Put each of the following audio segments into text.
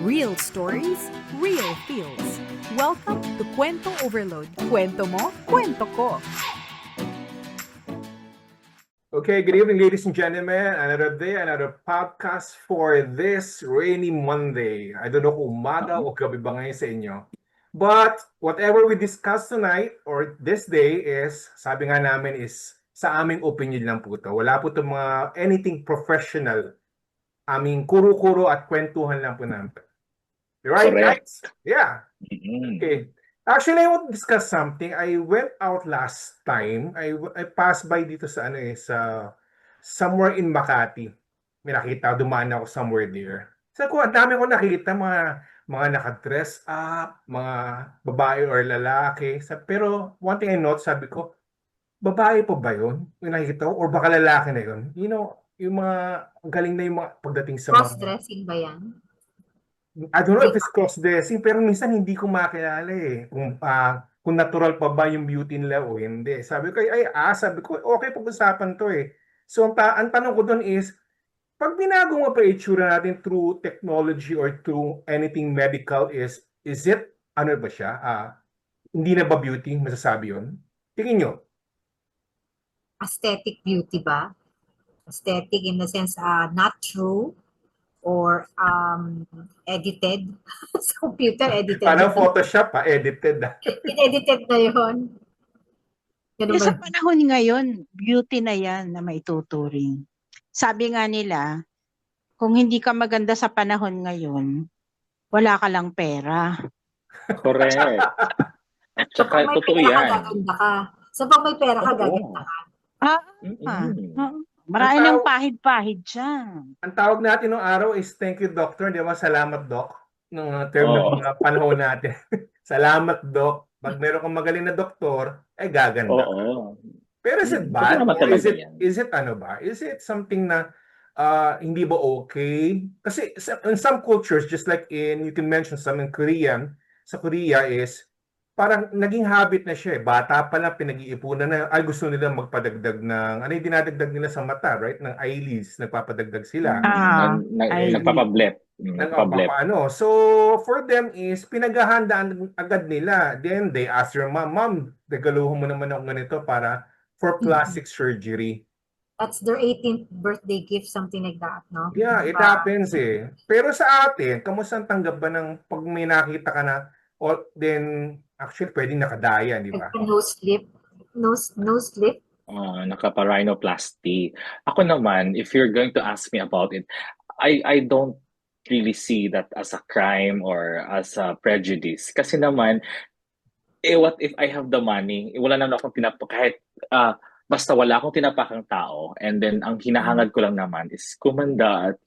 Real stories, real feels. Welcome to Kwento Overload. Kwento mo, kwento ko. Okay, good evening, ladies and gentlemen. Another day, another podcast for this rainy Monday. I don't know kung umaga o gabi ba ngayon sa inyo. But whatever we discuss tonight or this day is, sabi nga namin is, sa aming opinion lang po to. Wala po itong mga anything professional. Aming kuro-kuro at kwentuhan lang po namin. Right, guys? Yeah. Okay. Actually, I want to discuss something. I went out last time. I passed by dito sa sa somewhere in Makati. May nakita, dumaan ako somewhere there. Sabi ko, ang dami ko nakita mga naka-dress up, mga babae or lalaki. Pero one thing I note, sabi ko, babae pa ba yun? Yung nakikita ko? Or baka lalaki na yun? You know, yung mga galing na yung mga pagdating sa mga Cross-dressing ba yan? I don't know if it's cross-dressing, pero minsan hindi ko makilala eh. Kung natural pa ba yung beauty nila o hindi. Sabi ko, sabi ko, okay, pag-usapan to eh. So, ang tanong ko doon is, pag binago mo pa itsura natin through technology or through anything medical is it, ano ba siya? Hindi na ba beauty? Masasabi yun? Tingin nyo? Aesthetic beauty ba? Aesthetic in the sense not true or edited. Sa computer, edited. Parang Photoshop edited. Edited na yun. Ganun ba? Sa panahon ngayon, beauty na yan na maituturing. Sabi nga nila, kung hindi ka maganda sa panahon ngayon, wala ka lang pera. Correct. At So, saka, pag may totoo pera ka, yan. gaganda ka. So, pag may pera ka, Oo. gaganda ka. Marami Ang ng tao- pahid-pahid dyan. Ang tawag natin ng araw is thank you, doctor. Di ba? Salamat, doc. Ng term ng Oo. mga panahon natin. Salamat, doc. Pag meron kang magaling na doktor, gaganda ka. Oo. Pero is it Mm, bad? totoo naman Or is talaga it, yan. is it ano ba? Is it something na hindi ba okay? Kasi in some cultures, just like you can mention some in Korean, sa Korea is parang naging habit na siya eh. Bata pa lang pinag-iipunan na, gusto nila magpadagdag ng, ano yung dinadagdag nila sa mata, right? Ng eyelids, nagpapadagdag sila. Ay. Nagpapablep. Nagpapablep. Paano. So, for them is, pinaghahandaan agad nila. Then, they ask your mom, regaluhan mo naman ako ganito para for plastic surgery. That's their 18th birthday gift, something like that, no? Yeah, it happens eh. Pero sa atin, kamusta ang tanggap ba ng pag may nakita ka na, then, actually, pwedeng nakadaya, di ba? No slip. No slip. Nakapa-rhinoplasty. Ako naman, if you're going to ask me about it, I don't really see that as a crime or as a prejudice. Kasi naman, what if I have the money? Wala naman akong kahit basta wala akong tinapakang tao, and then ang hinahangad ko lang naman is kumanda at,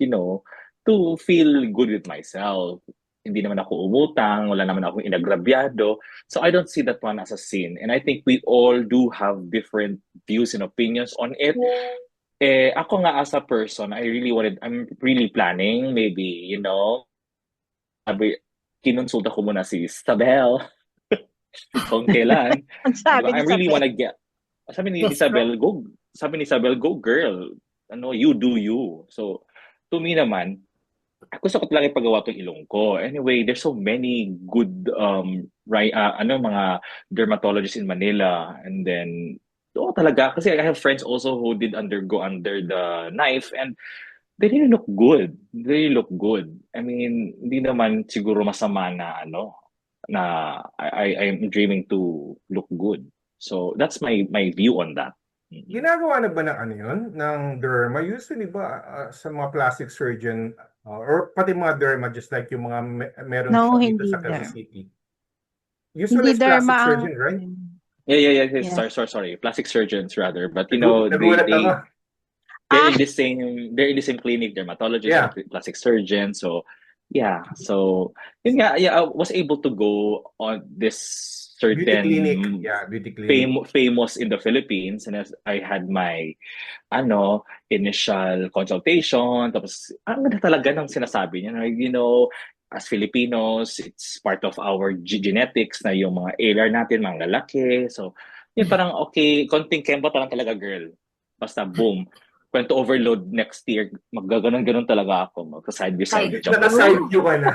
to feel good with myself. Hindi naman ako umutang, wala naman akong inagrabyado. So I don't see that one as a sin. And I think we all do have different views and opinions on it. Ako nga as a person, I'm really planning, maybe, kinonsulta ko muna si Isabel. Kung kailan. Ang sabi I ni really Isabel. wanna get, sabi ni Yes, Isabel, go girl. You do you. So, to me naman, gusto ko talaga ipagawa itong ilong ko. Anyway, there's so many good mga dermatologists in Manila. And then, talaga. Kasi I have friends also who did undergo under the knife and they really look good. They really look good. I mean, hindi naman siguro masama na na I'm dreaming to look good. So, that's my view on that. Ginagawa na ba ng yun? Ng derma? Usually ba sa mga plastic surgeon or pati mga derma just like yung mga meron No, siya dito hindi sa Quezon derma. City? Usually Hindi it's plastic derma ang... surgeon, right? Yeah. Yeah. Sorry. Plastic surgeons rather. But they're Nagulat ako. in the same clinic, dermatologist, Yeah. and plastic surgeon. So yeah. So yun nga, I was able to go on this Beauty certain clinic. Yeah, beauty clinic. famous in the Philippines, and as I had my initial consultation, tapos ang ganda talaga ng sinasabi niya, as Filipinos, it's part of our genetics na yung mga ALR natin, mga lalaki. So, yun parang okay, konting kembo lang talaga girl. Basta boom. kwento overload next year, maggaganon-ganon talaga ako. Magka-side by side Side. jump. Naka-side view ka na.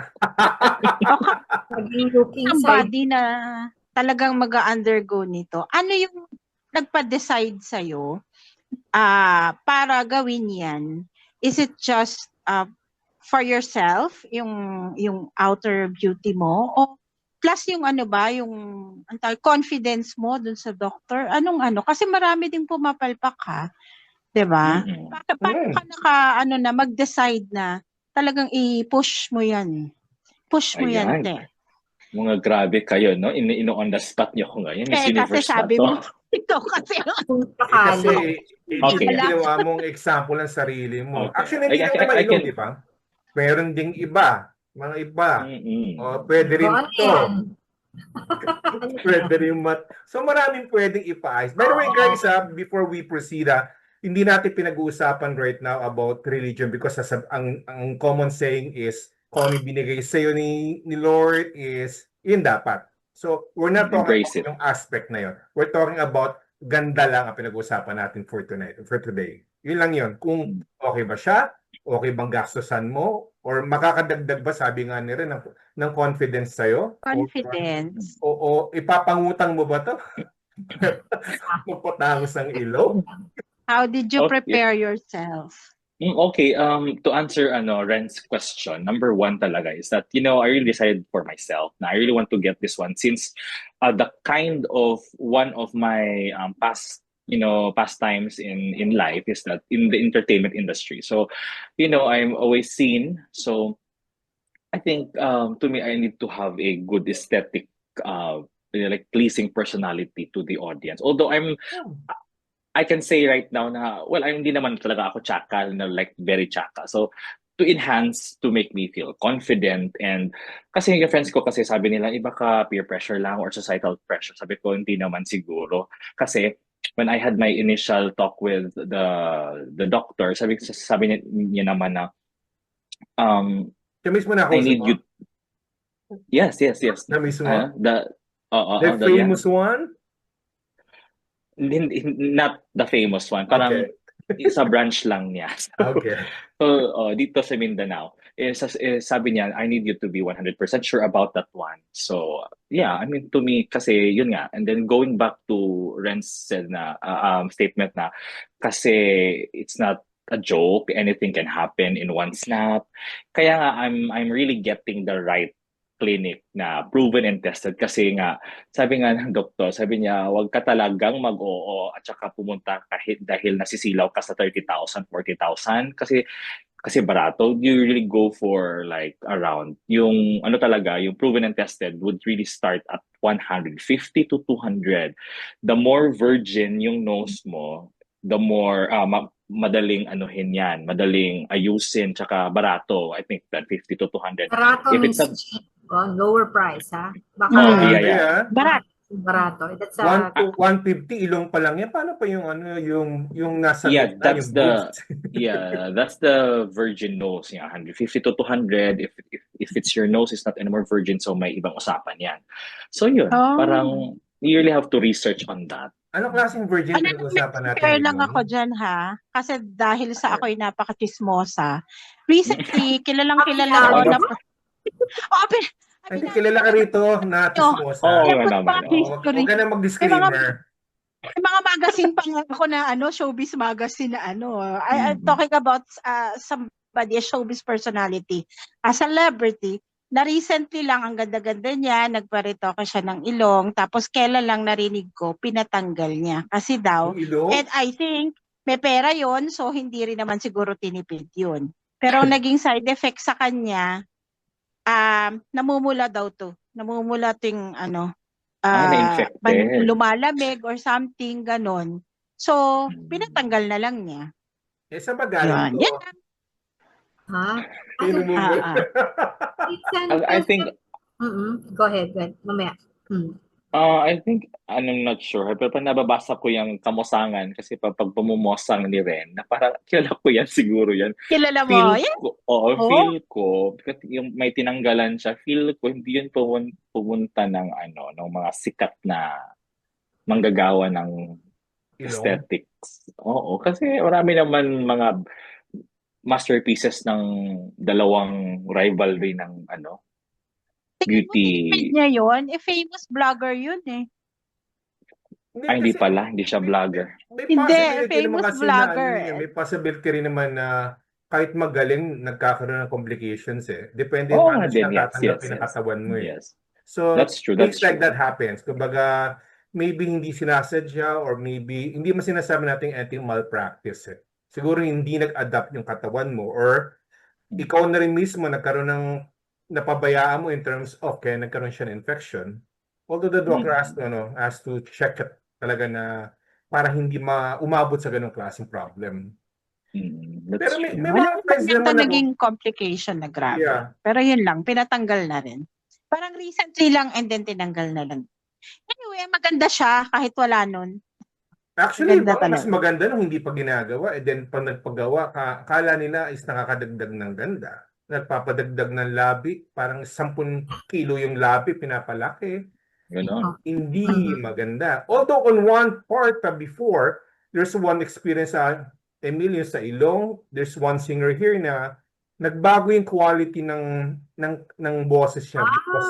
O Naging looking side. somebody na talagang mag-undergo nito, ano yung nagpa-decide sa'yo para gawin yan? Is it just for yourself, yung outer beauty mo? O plus yung ano ba, yung confidence mo dun sa doctor? Anong ano? Kasi marami ding pumapalpak ha. 'Di ba? Mm-mm. Paano ka mag-decide na talagang i-push mo yan? Push mo yan, Ayan. te. Mga grabe kayo, no? On the spot niyo ko ngayon. Miss Kasi Universe na sabi to. mo, ito kasi Kung Kasi sakali. Okay. ginawa mong example ng sarili mo. Okay. Actually, hindi lang I naman ilong, can... di ba? Meron ding iba, mga iba. Mm-mm. O, pwede rin O, ano to. yan? Pwede rin So maraming pwedeng ipa-ayos. By the way, guys, before we proceed, hindi natin pinag-uusapan right now about religion because ang common saying is kung ano yung binigay sa'yo ni Lord is yun dapat. So we're not talking Embrace about it. yung aspect na yun. We're talking about ganda lang ang pinag-uusapan natin for today. Yun lang yun. Kung okay ba siya, okay bang gastusan mo, or makakadagdag ba, sabi nga ni Ren, ng confidence sa'yo? confidence. O ipapangutang mo ba to? Mapatangos ang ilong? How did you Okay. prepare yourself? Okay, to answer Ren's question, number one talaga is that, I really decided for myself na I really want to get this one since the kind of one of my pastimes in life is that in the entertainment industry. So, I'm always seen. So, I think to me, I need to have a good aesthetic, like pleasing personality to the audience. Although I can say right now na, well, hindi naman talaga ako chaka, like very chaka. So, to enhance, to make me feel confident. And kasi yung friends ko kasi sabi nila, iba ka peer pressure lang or societal pressure. Sabi ko, hindi naman siguro. Kasi when I had my initial talk with the doctor, sabi niya naman na, Siya mismo na I need you. Yes. Na mismo? The famous one? Not the famous one. Parang sa branch lang niya. Okay. So, dito sa Mindanao, sabi niya, I need you to be 100% sure about that one. So, yeah, I mean, to me, kasi yun nga. And then going back to Ren's said na, statement na, kasi it's not a joke, anything can happen in one snap. Kaya nga, I'm really getting the right clinic na proven and tested kasi nga sabi nga ng doktor, sabi niya wag ka talagang mag-oo at saka pumunta kahit dahil nasisilaw ka sa 30,000, 40,000 kasi barato. You really go for like around yung talaga, yung proven and tested would really start at 150 to 200. The more virgin yung nose mo, the more madaling anuhin yan, madaling ayusin, tsaka barato. I think that 50 to 200. Barato If means it's a lower price, ha? Baka Yeah. barato. That's 150 ilong pa lang yan. Paano pa yung nasa gitna, that's yung boost? that's the virgin nose. 150 to 200. If it's your nose is not anymore virgin, so may ibang usapan yan. So yun, parang you really have to research on that. Anong klaseng virgin pinag-usapan natin? Fair lang ako dyan ha. Kasi dahil sa ako'y napaka-chismosa. Recently, kilalang ko na... I think kilala ka rito na chismosa. Huwag ka na mag-disclaimer. May mga magazine pa nga ako na showbiz magazine na I'm talking about somebody, a showbiz personality, a celebrity, na recently lang ang ganda-ganda niya, nagparitoke siya ng ilong, tapos kailan lang narinig ko, pinatanggal niya. Kasi daw, and I think, may pera yon, so hindi rin naman siguro tinipid yun. Pero ang naging side effect sa kanya, namumula daw to. Namumula ting lumalamig or something, ganon. So, pinatanggal na lang niya. Sa magaling to. Ha? I think Go ahead. Mamaya. I think I'm not sure pero nababasa ko yung kamusangan kasi pag pumumosang ni Ren na parang kilala ko yan siguro yan. Kilala mo? Feel ko kasi yung may tinanggalan siya, feel ko hindi yun pumunta ng ng mga sikat na manggagawa ng Ilong? aesthetics. Oo, kasi marami naman mga masterpieces ng dalawang rivalry ng Tingin mo beauty. tinipid niya yun? Eh, famous vlogger yun eh. Hindi kasi pala, hindi siya vlogger. may Hindi, possibility naman famous kasi na vlogger. may possibility rin naman na kahit magaling, nagkakaroon ng complications eh. Depende Oo paano nga din, siya yes, yes, tatanggapin ng yes. katawan mo eh. Yes. So, That's true, things that's like true. that happens. Kumbaga, maybe hindi sinasadya or maybe, hindi mo sinasabi natin anything malpractice eh. Siguro hindi nag-adapt yung katawan mo or ikaw na rin mismo nagkaroon ng napabayaan mo in terms of kaya nagkaroon siya ng infection. Although the doctor has to check it talaga na para hindi umabot sa ganong klaseng problem. That's Pero true. may Wala mga friends naman naman ako. naging complication na grabe. Yeah. Pero yun lang, pinatanggal na rin. Parang recently lang and then tinanggal na lang. Anyway, maganda siya kahit wala nun. Actually, Maganda baka mas talaga. maganda nung hindi pa ginagawa. Then pag nagpagawa, kala nila is nakakadagdag ng ganda. Nagpapadagdag ng labi. Parang 10 kilo yung labi, pinapalaki. Ganon. Hindi maganda. Although on one part before, there's one experience sa Emilio sa ilong. There's one singer here na nagbago yung quality ng boses niya because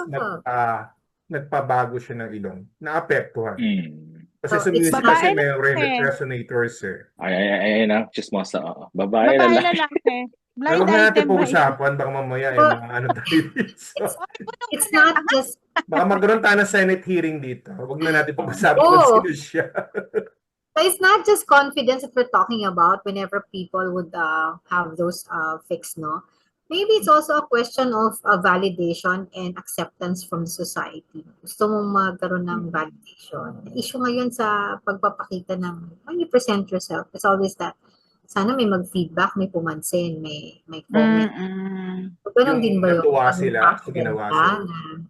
nagpabago siya ng ilong. Naapektuhan. Kasi sa So, it's music not- kasi Babae may lang eh. resonators eh. Ay na, chismosa. Babae Babae lalaki. lalaki. Pero Blind huwag na natin item ba yun? pag-usapan, baka mamaya yung mga ano tayo dito. It's not just Baka magkaroon tayo ng Senate hearing dito. Huwag na natin pag-usapan Oh. kung sino siya. So it's not just confidence that we're talking about whenever people would have those fixed, no? Maybe it's also a question of validation and acceptance from the society. Gusto mong magkaroon ng validation. Issue ngayon sa pagpapakita ng when you present yourself, it's always that sana may mag-feedback, may pumansin, may comment. So, ganun Yung din ba yun? natuwa Pag sila, confident ginawa ka sila. na-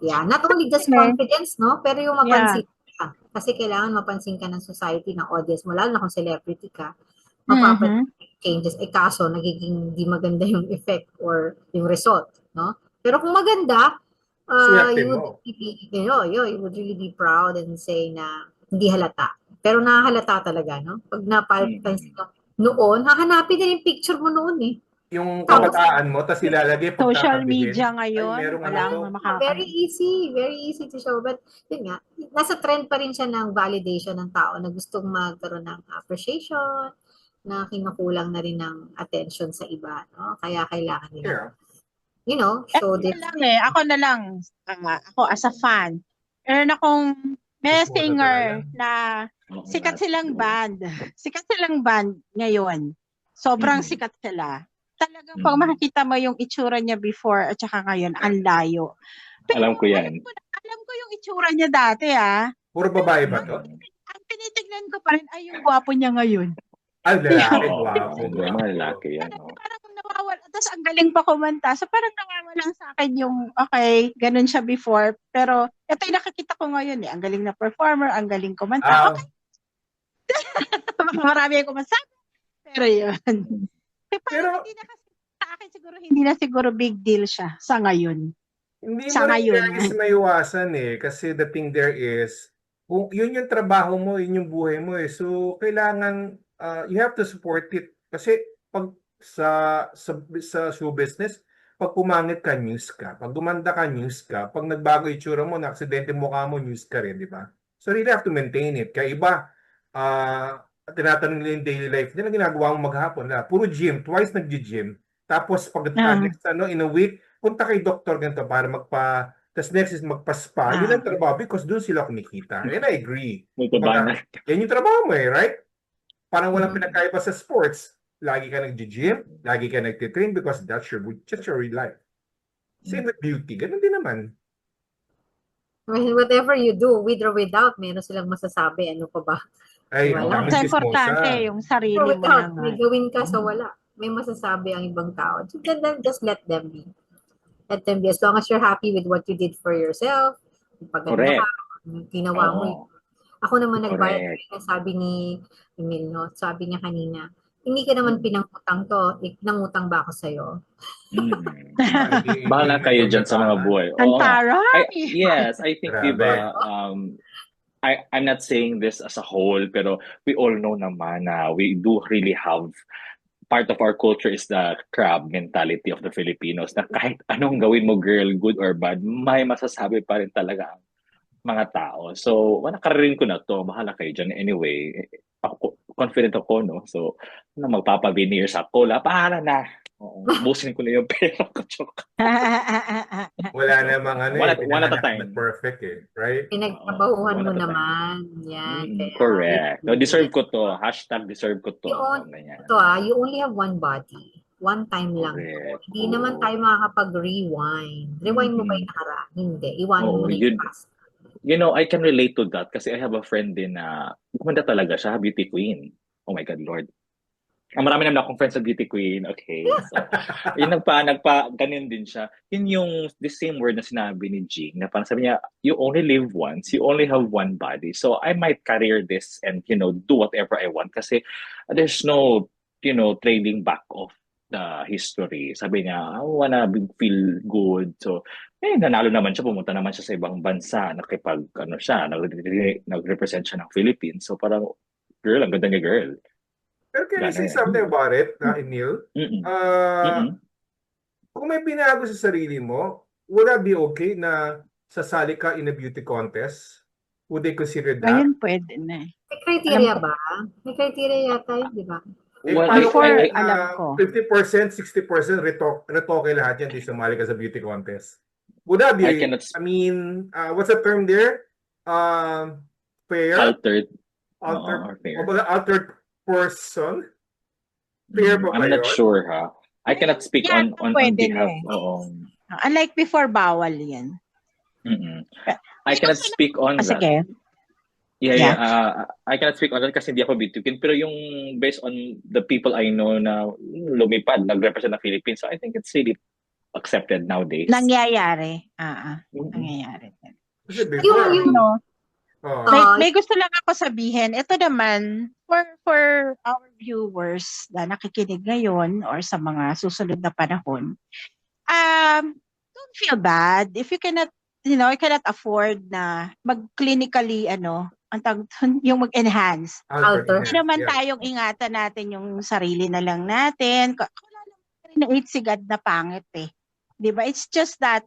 Yeah, not only just Okay. confidence, no? Pero yung mapansin ka. Kasi kailangan mapansin ka ng society, ng audience mo, lalo na kung celebrity ka. Mapapansin changes. Eh kaso, nagiging di maganda yung effect or yung result, no? Pero kung maganda, Swerte you would mo. be, you would really be proud and say na hindi halata. Pero nahalata talaga, no? Pag napansin mo noon, hahanapin din yung picture mo noon eh. Yung Tapos- kabataan mo, tapos ilalagay Social pagtatabihin. media Ay, ngayon, merong walang ano to. Very easy to show. But yun nga, nasa trend pa rin siya ng validation ng tao na gustong magkaroon ng appreciation, na kinukulang na rin ng attention sa iba. No? Kaya kailangan nila, Yeah. show Ako this. na lang eh. Ako as a fan. Meron akong may Mas mura singer talaga. na sikat silang band. Sikat silang band ngayon. Sobrang sikat sila. Talagang pag makikita mo yung itsura niya before at saka ngayon, ang layo. Alam ko yan. Alam ko yung itsura niya dati Puro babae ba to? Ang tinitignan ko pa rin ay yung gwapo niya ngayon. Ay, lalaki, Oo, gwapo. mga lalaki yan. Parang nawawala. Tapos ang galing pa kumanta. So parang nawawala sa akin yung, okay, ganun siya before. Pero ito yung nakikita ko ngayon eh. Ang galing na performer, ang galing kumanta. Okay. Marami akong masabi. Pero yun. Pero hindi na kasi sa akin hindi na siguro big deal siya sa ngayon. Hindi Sa mo rin ngayon. guys maiwasan eh. Kasi the thing there is, kung yun yung trabaho mo, yun yung buhay mo eh. So, kailangan, you have to support it. Kasi pag sa show business, pag pumangit ka, news ka. Pag gumanda ka, news ka. Pag nagbago itsura mo, na-aksidente mukha mo, news ka rin, di ba? So, really have to maintain it. Kaya iba, tinatanong nila yung daily life nila, ginagawa mo maghapon na puro gym, twice nag-gym. Tapos pag next in a week, punta kay doktor ganito para tas next is magpa-spa. Yun ang trabaho because doon sila kumikita. And I agree. Yan yung trabaho mo eh, right? Parang walang pinagkaiba sa sports. Lagi ka nag-gym, lagi ka nag-train because that's just your real life. Same with beauty. Ganun din naman. Whatever you do, with or without, meron silang masasabi. Ano pa ba? Ay, Wala. ang Sa daming importante, chismosa. yung sarili Or mo without, na may gawin ka sa wala. May masasabi ang ibang tao. Just let them be. Let them be. As long as you're happy with what you did for yourself, paganda ka, ginawa mo. Ako naman nagbayad, sabi ni Emil, no? Sabi niya kanina, hindi ka naman pinangutang to, nangutang ba ako sa'yo? Bahala kayo dyan sa mga buhay. Antara? Yes, I think, Grabe. diba, I'm not saying this as a whole, pero we all know naman na we do really have part of our culture is the crab mentality of the Filipinos na kahit anong gawin mo, girl, good or bad, may masasabi pa rin talaga ang mga tao. So, nakarating ko na to. Bahala kayo dyan. Anyway, ako, confident ako, no? So, magpapa-veneer sa cola, para na. Oo, busin ko na yung pera ko. Joke. Wala namang ano One eh, at a pinanganak time. na perfect eh, right? Pinagtrabahuhan One mo at a time. naman. Yan. Kaya, Correct. No, deserve ko to. Hashtag deserve ko to. Yun. Ano yan. Ito you only have one body. One time lang to. Correct. Hindi naman tayo makakapag-rewind. Rewind mo ba yung nakaraan? Hindi. Iwanan Oo, mo na yun. yung past. You know, I can relate to that kasi I have a friend din na gumanda talaga siya, beauty queen. Oh my God, Lord. Ang marami naman akong friends sa beauty queen. Okay. So, yun ganun din siya. Yun yung the same word na sinabi ni Jing na parang sabi niya, you only live once, you only have one body. So, I might carry this and, do whatever I want kasi there's no, trading back of the history. Sabi niya, I wanna feel good. So, nanalo naman siya, pumunta naman siya sa ibang bansa, nag-represent siya ng Philippines. So, parang, girl, ang ganda niya, girl. Pero can I say Ganun. something about it, Emil? Mm-mm. Uh, Kung may binago sa sarili mo, would that be okay na sasali ka in a beauty contest? Would they consider that? Ayun, pwede na eh. May criteria ba? May criteria yata yun, di ba? Eh, Well, paano before, kung, alam ko. 50%, 60% retoke lahat yan, di sumali ka sa beauty contest? Would that be, I cannot what's the term there? Fair? altered. Altered, or fair. o ba altered person? Fair ba I'm ba not yun? sure, ha? I cannot speak Yeah, on pwede behalf. na eh. Oo. Unlike before, bawal yan. Mm-mm. I cannot speak on that. Sige. Yeah. I cannot speak on that kasi hindi ako beauty queen. Pero yung based on the people I know na lumipad, nag-represent ng Philippines, so I think it's really accepted nowadays. Nangyayari. Mm-mm. Nangyayari. Kasi before, No, oh, may gusto lang ako sabihin. Ito naman, for our viewers na nakikinig ngayon or sa mga susunod na panahon, don't feel bad if you cannot, you cannot afford na mag-clinically, yung mag-enhance. Alter. Hindi naman yeah. tayong ingatan natin yung sarili na lang natin. Wala naman na sigad na pangit eh. 'Di ba? It's just that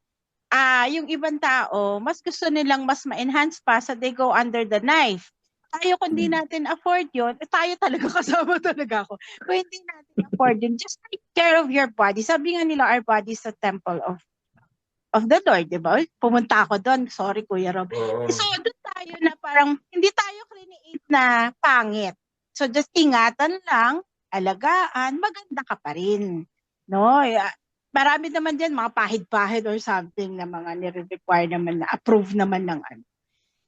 yung ibang tao, mas gusto nilang mas ma-enhance pa so they go under the knife. Tayo kung di natin afford yun, tayo talaga kasama talaga ako. Kung hindi natin afford yun, just take care of your body. Sabi nga nila, our body is a temple of the Lord, di ba? Pumunta ako doon. Sorry, Kuya Rob. Oo. So, doon tayo na parang, hindi tayo create na pangit. So, just ingatan lang, alagaan, maganda ka pa rin. No? Marami naman dyan, mga pahid-pahid or something na mga nire-require naman na approve naman ng ano.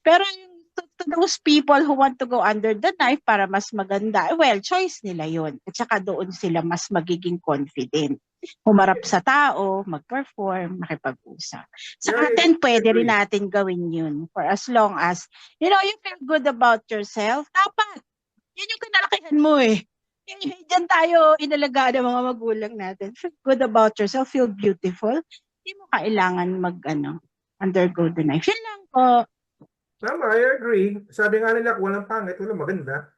Pero yung to those people who want to go under the knife para mas maganda, well, choice nila yun. At saka doon sila mas magiging confident. Humarap sa tao, mag-perform, makipag-usap. Sa Yeah, atin, I pwede agree. rin natin gawin yun for as long as, you feel good about yourself. Dapat. Yun yung kinalakihan mo eh. Diyan tayo inalagaan ng mga magulang natin. Feel good about yourself, feel beautiful. Hindi mo kailangan undergo the knife. Yun lang po. Tama, I agree. Sabi nga nila, kung walang pangit, walang maganda.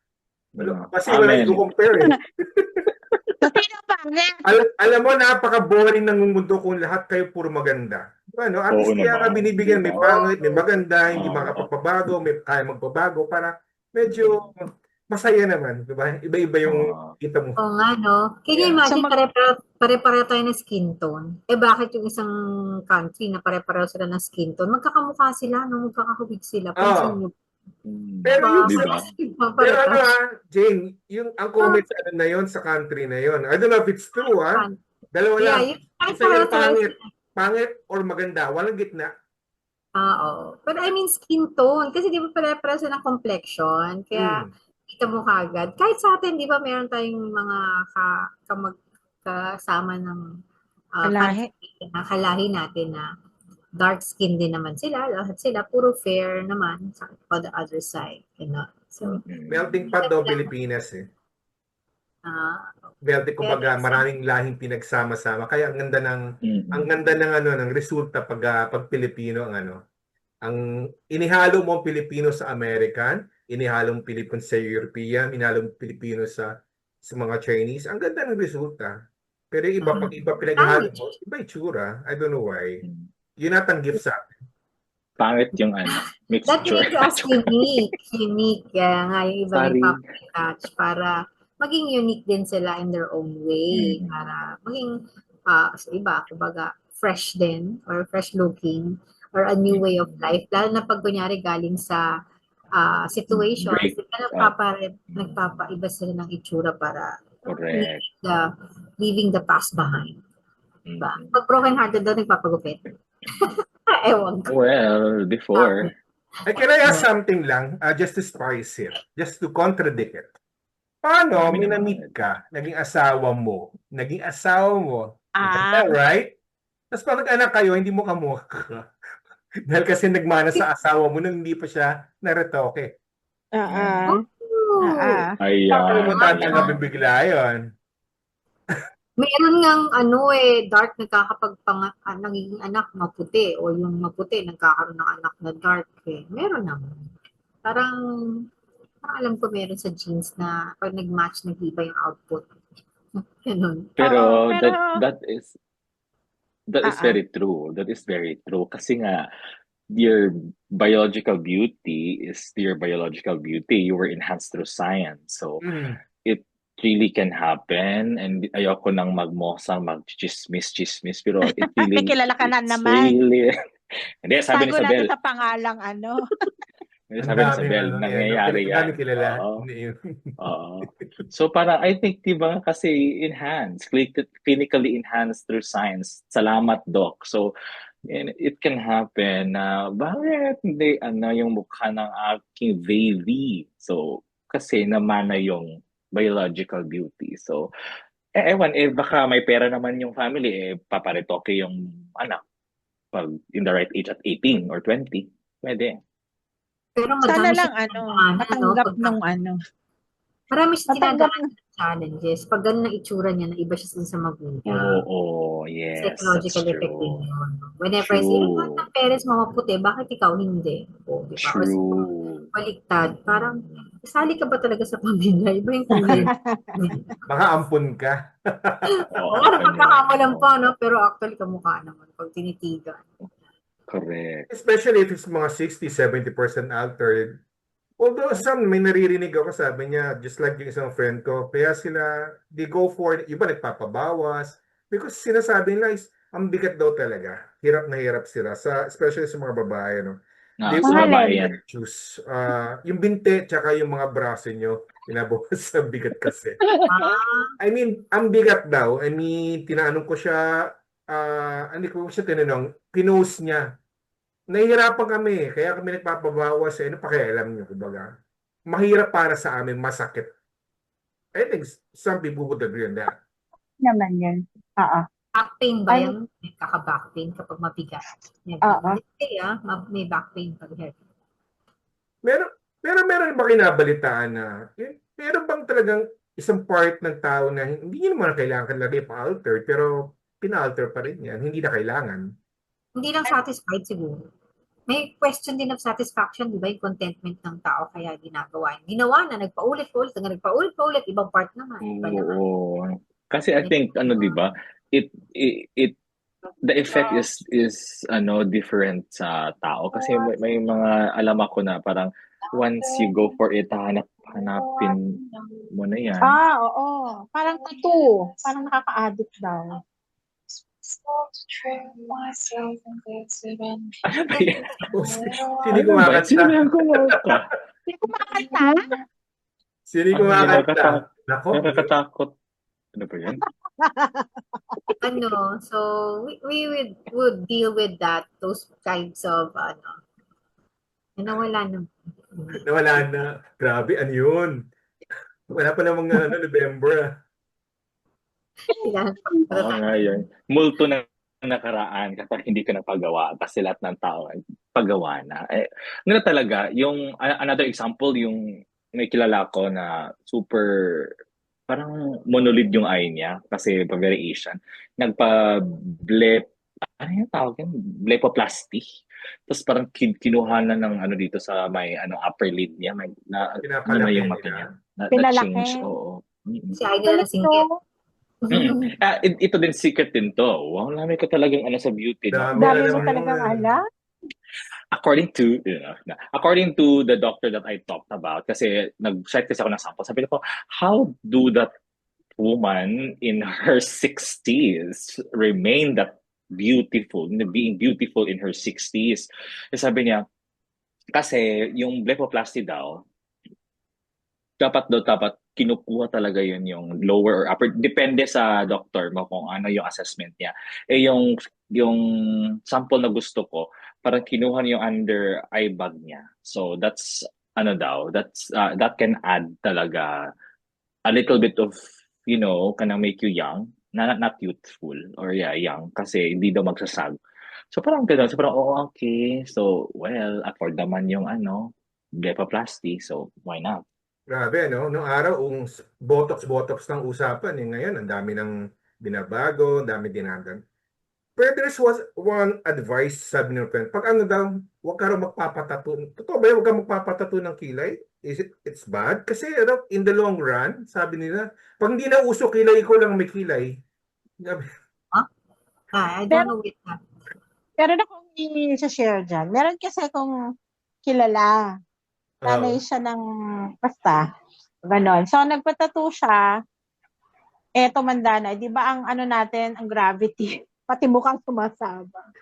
Kasi Amen. wala yung compare eh. So, sino pangit? Alam mo, napaka-boring ng mundo kung lahat kayo puro maganda. Ano, at least Oo kaya ka naman. binibigyan, may Diba? pangit, may maganda, hindi Oo. makapagpabago, may kaya magpabago, para medyo masaya naman, di ba? Iba-iba yung kita mo. Oo nga, no? Can you Yeah. imagine, So, pare-pareho tayo ng skin tone? Eh, bakit yung isang country na pare-pareho sila ng skin tone? Magkakamukha sila, no? Magkakahubig sila. Pansin niyo. Pero yung Diba? Pero ano Jane, ang comment sa ano na yon sa country na yon. I don't know if it's true, ha? Dalawa Yeah, lang. yung Isa yung pare-pareho sila. pangit or maganda, walang gitna. Oo. But I mean skin tone. Kasi di ba pare-pareho sila ng complexion? Kaya kita mo kagad. Kahit sa atin, di ba, meron tayong mga kasama ng Kalahi. kalahi natin na dark skin din naman sila. Lahat sila puro fair naman sa the other side. So, Melting pot daw Pilipinas eh. Melting, kumbaga, maraming lahing pinagsama-sama. Kaya ang ganda ng resulta pag Pilipino ang Ang inihalo mo ang Pilipino sa American, inihalo mo Pilipino sa European, inihalo mo Pilipino sa mga Chinese, ang ganda ng resulta. Pero yung iba, pag iba pinaghalo mo, iba itsura. I don't know why. Yun natang gift sa akin. Pangit yung That mixture. makes us unique. Unique. Kaya nga yung iba Sorry. nagpapatouch para maging unique din sila in their own way. Mm. Para maging sa iba, kumbaga, fresh din or fresh looking or a new way of life. Lalo na pag kunyari galing sa situations, Break nagpapaiba sila ng itsura para Correct. leaving the past behind. Diba? Mm. Pag broken hearted daw, nagpapagupit. Ewan ko. Well, before. Can I ask something lang, just to spice it, just to contradict it? Paano Kami may naman. na-meet ka, naging asawa mo, ang ganda, Ah, right? Tapos pag nag-anak kayo, hindi mo kamukha. Dahil kasi nagmana sa asawa mo nung hindi pa siya naretoke. ah, Oh. Paano mo Ayan. tatanggapin bigla yun? Meron ngang dark nagiging anak maputi o yung maputi nagkakaroon ng anak na dark eh. Meron naman. Parang alam ko meron sa genes na pag nag-match nag-iba yung output. Ganun. Pero Oo, pero that is very true. That is very true. Kasi nga, your biological beauty is your biological beauty. You were enhanced through science. So, it really can happen. And ayoko nang magmosang, mag-chismis. Pero it really, may kilala ka na it's naman. really, hindi, sabi ni Tago Isabel. natin sa pangalang ano. Ang Sabi ni daming Isabel, ano, nangyayari ang yan. daming kilala. Oo. Hindi yun. Oo. So parang I think diba kasi enhanced, clinically enhanced through science. Salamat doc. So and it can happen na bakit hindi yung mukha ng aking baby. So kasi namana yung biological beauty. So ewan baka may pera naman yung family paparetoke yung anak pag in the right age at 18 or 20. Pwede. Pero Sana madami lang siyang matanggap nung marami siyang matanggap dinadaan ng challenges. Pag ganun ang itsura niya, na iba siya sa magulang. Oo, yes, that's Psychological effect din true. yun. Whenever I say, True. ng parents mo maputi, bakit ikaw hindi? O, di ba? Or True. baliktad. Parang, kasali ka ba talaga sa pamilya? Iba yung kulay. Baka ampun ka. Oo, Ano, ganun. pagkakamalan pa, no? Pero actually, kamukha naman pag tinitigan. Correct. Especially if it's mga 60-70% altered. Although some may naririnig ako, sabi niya, just like yung isang friend ko, kaya sila, they go for it, iba nagpapabawas. Because sinasabi nila is, ang bigat daw talaga. Hirap na hirap sila, especially sa mga babae. No? They Sa will babae yan. choose. Yung binte, tsaka yung mga braso nyo, pinabawas sa bigat kasi. I mean, ang bigat daw. I mean, tinanong ko siya, hindi ko siya tinanong, pinost niya. Nahihirapan kami, kaya kami nagpapabawas ano pakialam niyo, kumbaga. Mahirap para sa amin, masakit. I think some people would agree on that. naman yun. Oo. Back pain ba yung kaka-back pain kapag mabigat? Oo. Hindi may back pain pag heavy. Meron ba kinabalitaan na, meron bang talagang isang part ng tao na hindi nyo naman kailangan lagi pa-alter, pero pina-alter pa rin yan, hindi na kailangan. Hindi lang satisfied siguro. May question din of satisfaction, di ba? Yung contentment ng tao kaya ginagawa. Ginawa na, nagpaulit-ulit, ibang part naman. Oo. Kasi I think, di ba, the effect is different sa tao. Kasi may mga alam ako na parang once you go for it, hanapin mo na yan. Oo. Parang tattoo. Parang nakaka-addict daw. Ano ba yan? Sino kumakanta? Sino yung kumanta? Hindi ko makakanta. Sino kumakanta? Nako. Nakakatakot. Ano ba yan? So we would deal with those kinds of nawala na. Nawala na. Grabe, ano yun? Wala pa namang November. Oo nga yun. Multo na nakaraan kapag hindi ka napagawa kasi lahat ng tao ay paggawa na. Talaga, yung another example, yung may kilala ko na super parang monolid yung eye niya kasi very Asian. Nagpa-blep, ano yung tawag yan? Blepoplasty. Tapos parang kinuha na ng ano dito sa may ano upper lid niya, may na ano na Pinapalaki yung mata nila. niya. Na Pinalaki. change, oo. Si Idol na singgit. Ito din secret din to. Wow, lami ko talagang ano sa beauty, no? Dami, Dami alam mo mo talagang yan. alam. According to the doctor that I talked about, kasi nag-check kasi ako ng sample, sabi ko, how do that woman in her 60s remain that beautiful, being beautiful in her 60s? Sabi niya, kasi yung blepharoplasty daw, dapat kinukuha talaga yun yung lower or upper, depende sa doctor mo kung ano yung assessment niya. Yung sample na gusto ko, parang kinuha niya yung under eye bag niya. So that's ano daw, that can add talaga a little bit of, can make you young, not youthful or young kasi hindi daw magsasag. So parang gano'n, so parang okay. So well, afford naman yung blepharoplasty, so why not? Grabe, no? Noong araw, botox ng usapan. Ngayon, ang dami ng binabago, ang dami dinagan. Pero there's was one advice, sabi ng friend, pag ano daw, huwag ka raw magpapatato. Totoo ba yun? Huwag ka magpapatato ng kilay? It's bad? Kasi in the long run, sabi nila, pag hindi na uso kilay, ko lang may kilay. Sabi, I don't know it na. Pero akong i-share dyan. Meron kasi akong kilala. Nanay siya ng basta. Ganon. So, nagpatato siya. Tumanda na. Di ba ang ano natin, ang gravity, pati mukhang sumasaba.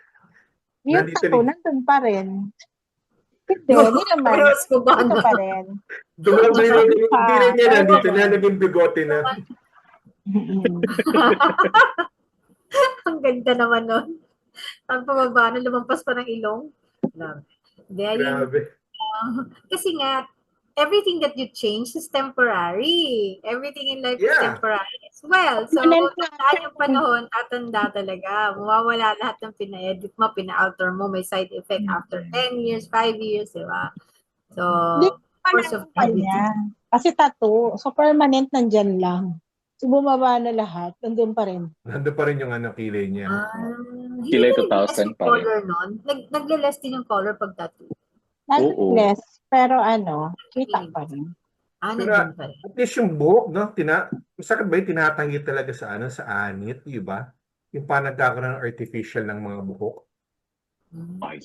Yung Nandito tattoo, rin. nandun pa rin. Hindi naman. Cross ko ba? Ito pa rin. Dumami na yung kilay niya, nandito na, naging bigote na. Ang ganda naman nun. Ang pababa na, lumampas pa ng ilong. Love. Grabe. Kasi nga, everything that you change is temporary. Everything in life is Yeah. temporary as well. So, tandaan yung panahon, tatanda talaga. Mawawala lahat ng pina-edit mo, pina-alter mo, may side effect after 10 years, 5 years, di ba? So, course of niya. Kasi tattoo, so permanent nandyan lang. So, bumaba na lahat, nandun pa rin. Nandun pa rin yung kilay niya. Kilay hindi na 2000 yung pa rin. color nun. Nagle-less din yung color pag tattoo. Oo. Less, pero kita pa rin. Nandun pa rin. At least yung buhok, no? Masakit ba yung tinatangi talaga sa sa anit, di ba? Yung pa nagkakaroon ng artificial ng mga buhok.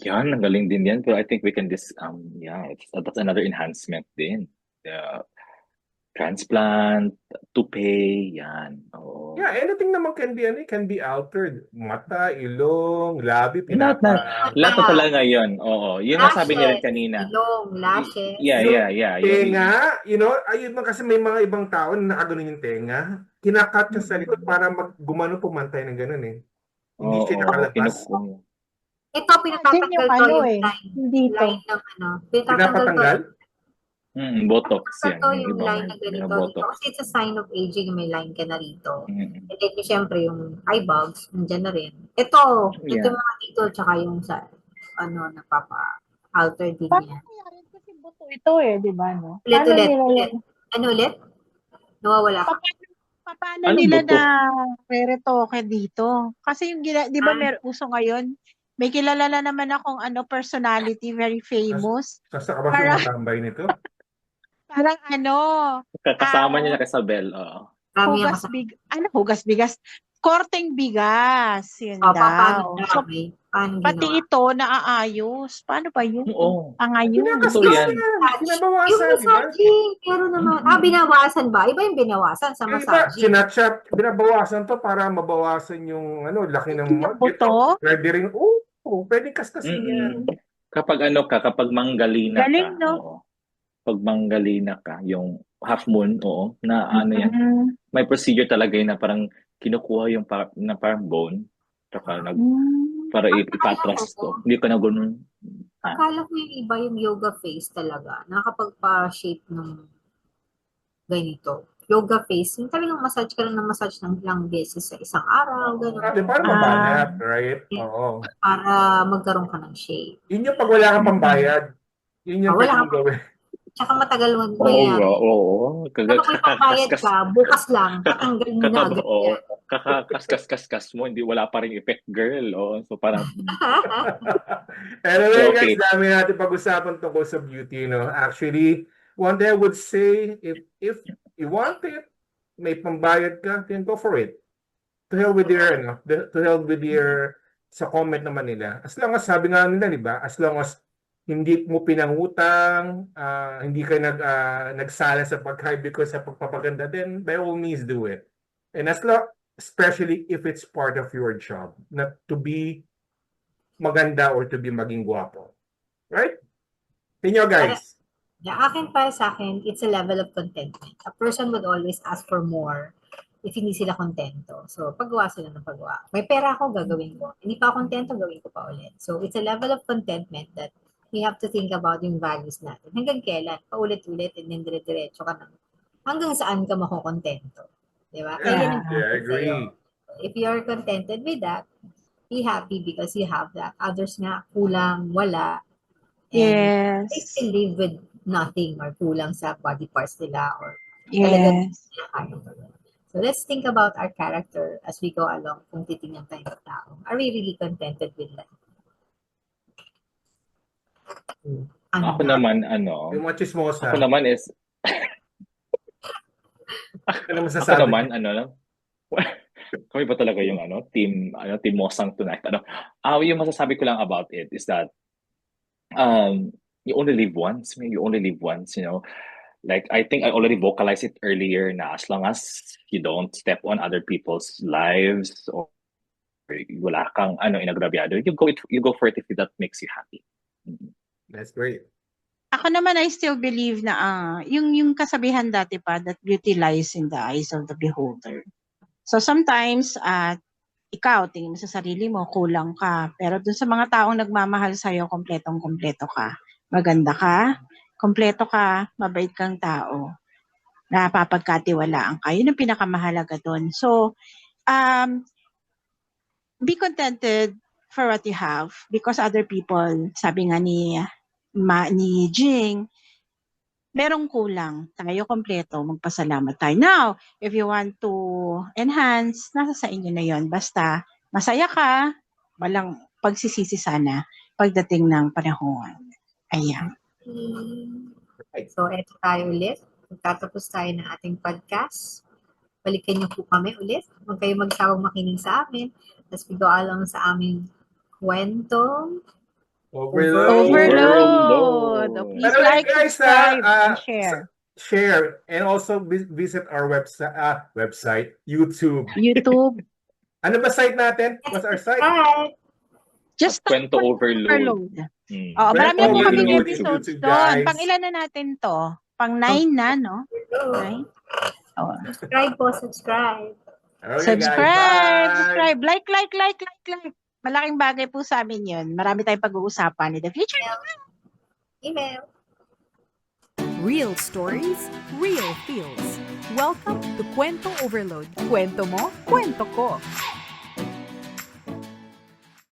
Yan, ang galing din yan. Pero I think we can that's another enhancement din. Transplant, toupee, yan. Oo. Yeah, anything naman can be altered. Mata, ilong, labi, Lahat na talaga yun. Oo. Yun ang sabi niya rin kanina. Ilong, lashes. Yeah. Tenga, ayun man kasi may mga ibang tao na nakaganon yung tenga. Kinakat niya sa likod para gumano pumantay ng ganun eh. Hindi siya nakalabas. Ito, pinatatanggal ko yung Dito. line ng Pinapatanggal? Botox yan. Ito yung Iba line na ganito dito. Kasi it's a sign of aging, may line ka na rito. And then, syempre, yung eye bags, nandyan na rin. Ito mga dito, tsaka yung sa, napapa-alter din niya. Parang kasi buto ito di ba, no? Ulit. Ano ulit? Nawawala ka. Paano nila na re-retoke dito? Kasi yung, di ba uso ngayon, may kilala na naman akong personality, very famous. Sasa ka ba siya matambay nito? Parang kasama niya na Isabel. Hugas bigas? Korteng bigas. Yun Paano daw. So, pati ito, naaayos. Paano ba yun? Oo. Ayun. Ito yan. Binabawasan, yung massaging, pero naman, binawasan ba? Iba yung binawasan sa massaging. Sinatchat, binabawasan to para mabawasan yung laki ng buto? Pwede rin, pwede kaskasin yan. Kapag manggalina galing, ka. no? Oo. Pag manggalina ka, yung half moon, na yan. May procedure talaga yun na parang kinukuha yung parang bone, para ipatras to. Hindi ka na ganun. Akala ko yung iba yung yoga face talaga. Nakakapagpa-shape ng ganito. Yoga face. Yung talagang massage ka lang ng massage ng ilang beses sa isang araw. Ganun. Para mabanat, right? Oo. Para magkaroon ka ng shape. Yun yung pag wala kang pambayad. Yun yung wala pwedeng gawin. Tsaka matagal mo yan. Oo. Kapag may pambayad ka, bukas lang, tatanggal mo na agad yan. Kakakaskas mo, hindi wala pa rin effect, girl. So parang Anyway, Okay. guys, dami natin pag-usapan tungkol sa beauty, no? Actually, one thing I would say, if you want it, may pambayad ka, then go for it. To hell with your, to hell with your, sa comment naman nila. As long as, sabi nga nila, di ba? As long as hindi mo pinangutang, hindi ka nagsala sa pag-hype because sa pagpapaganda, then by all means do it. And as long, especially if it's part of your job, not to be maganda or to be maging guwapo. Right? Inyo, guys. Yeah, para sa akin, it's a level of contentment. A person would always ask for more if hindi sila kontento. So, paggawa sila ng paggawa. May pera ako, gagawin ko. Hindi pa ako kontento, gawin ko pa ulit. So, it's a level of contentment that we have to think about yung values natin. Hanggang kailan? Paulit-ulit and then dire-diretso ka na. Hanggang saan ka makukontento? Diba? Kaya yun ang Yeah, I sa'yo. agree. If you're contented with that, be happy because you have that. Others nga, kulang, wala. And they Yes. still live with nothing or kulang sa body parts nila or Yes. kaya pa rin. So let's think about our character as we go along kung titingnan tayo ng tao. Are we really contented with life? Ano Ako na? naman, Yung mga chismosa, ako naman is, ano ako masasabi? naman, kami ba talaga yung team Mosang tonight? Yung masasabi ko lang about it is that you only live once. You only live once, Like, I think I already vocalized it earlier na as long as you don't step on other people's lives or wala kang inagrabyado, you go for it if that makes you happy. That's great. Ako naman, I still believe na yung kasabihan dati pa that beauty lies in the eyes of the beholder. So sometimes, ikaw, tingin mo sa sarili mo, kulang ka. Pero dun sa mga taong nagmamahal sa'yo, kompletong-kompleto ka. Maganda ka, kompleto ka, mabait kang tao. Napapagkatiwalaan ka. Yun ang pinakamahalaga dun. So, be contented for what you have because other people, sabi nga ni Jing, merong kulang. Tayo kompleto, magpasalamat tayo. Now, if you want to enhance, nasa sa inyo na yon. Basta, masaya ka, walang pagsisisi sana pagdating ng panahon. Ayan. So, eto tayo ulit. Magtatapos tayo ng ating podcast. Balikan niyo po kami ulit. Huwag kayo magsawang makinig sa amin. As we go along sa aming kwento. Overload. Please Pero like, guys, subscribe, and share. Share and also visit our website, YouTube. Ano ba site natin? What's our site? Bye! Just Kwento Overload. Oo, marami na po Kwento kami Overload episodes YouTube, doon. guys. Pang ilan na natin to? Pang 9 na, no? 9? Oh. Subscribe po, subscribe. Okay, Subscribe! guys, bye. Subscribe! Like! Malaking bagay po sa amin yun. Marami tayong pag-uusapan in the future. Email. Real stories, real feels. Welcome to Kwento Overload. Kwento mo, kwento ko.